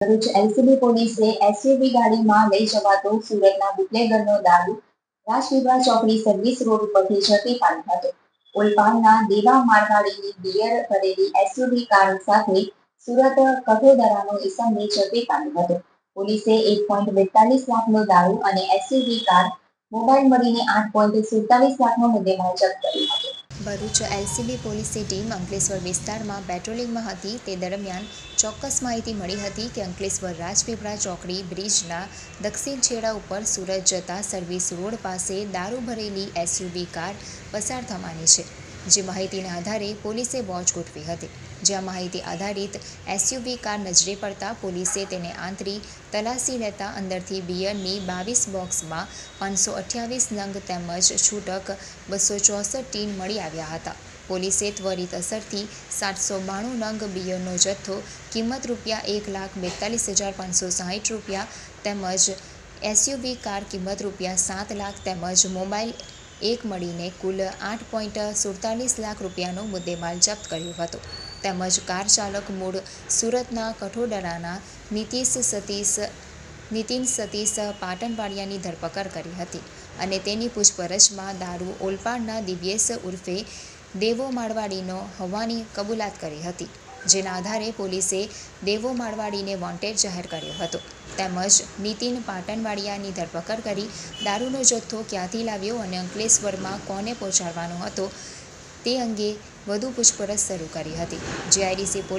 Bharuch LCB પોલીસે SUV ગાડીમાં લઈ જવાતો સુરતના બુટલેગરનો દારૂ રાજપીપળા ચોકડી સર્વિસ રોડ ઉપરથી ઝડપી પાડ્યો હતો. ઓલપાડના દેવા મારવાડીની બિયર ભરેલી એસયુવી કાર સાથે સુરત કઠોદરાનો ઈસમને ઝડપી પાડ્યો હતો. પોલીસે 1.42 લાખનો દારૂ અને એસયુવી કાર મોબાઈલ મળીને 8.47 લાખનો મુદ્દેમાલ જપ્ત કર્યો હતો. ભરૂચ એલસીબી પોલીસની ટીમ અંકલેશ્વર વિસ્તારમાં પેટ્રોલિંગમાં હતી તે દરમિયાન ચોક્કસ માહિતી મળી હતી કે અંકલેશ્વર રાજપીપળા ચોકડી બ્રિજના દક્ષિણ છેડા ઉપર સુરત જતા સર્વિસ રોડ પાસે દારૂ ભરેલી એસયુવી કાર પસાર થવાની છે. જે માહિતીના આધારે પોલીસે વોચ ગોઠવી હતી. જ્યાં માહિતી આધારિત એસયુવી કાર નજરે પડતા પોલીસે તેને આંતરી તલાશી લેતા અંદરથી બિયરની 22 બોક્સમાં 528 નંગ તેમજ છૂટક 264 ટીન મળી આવ્યા હતા. પોલીસે ત્વરિત અસરથી 792 નંગ બિયરનો જથ્થો કિંમત ₹1,42,560 તેમજ એસયુવી કાર કિંમત ₹7 તેમજ મોબાઈલ એક મળીને કુલ 8.47 લાખ રૂપિયાનો મુદ્દેમાલ જપ્ત કર્યો હતો. તેમજ કાર ચાલક મૂળ સુરતના કઠોદરાના નીતિન સતીશ પાટણવાડિયાની ધરપકડ કરી હતી અને તેની પૂછપરછમાં દારૂ ઓલપાડના દિવ્યેશ ઉર્ફે દેવો મારવાડીનો હોવાની કબૂલાત કરી હતી. જેના આધારે પોલીસે દેવો મારવાડીને વોન્ટેડ જાહેર કર્યો હતો તેમજ નીતિન પાટણવાડિયાની ધરપકડ કરી દારૂનો જથ્થો ક્યાંથી લાવ્યો અને અંકલેશ્વરમાં કોને પહોંચાડવાનો હતો તે અંગે વધુ પૂછપરછ શરૂ કરી હતી. GIDC police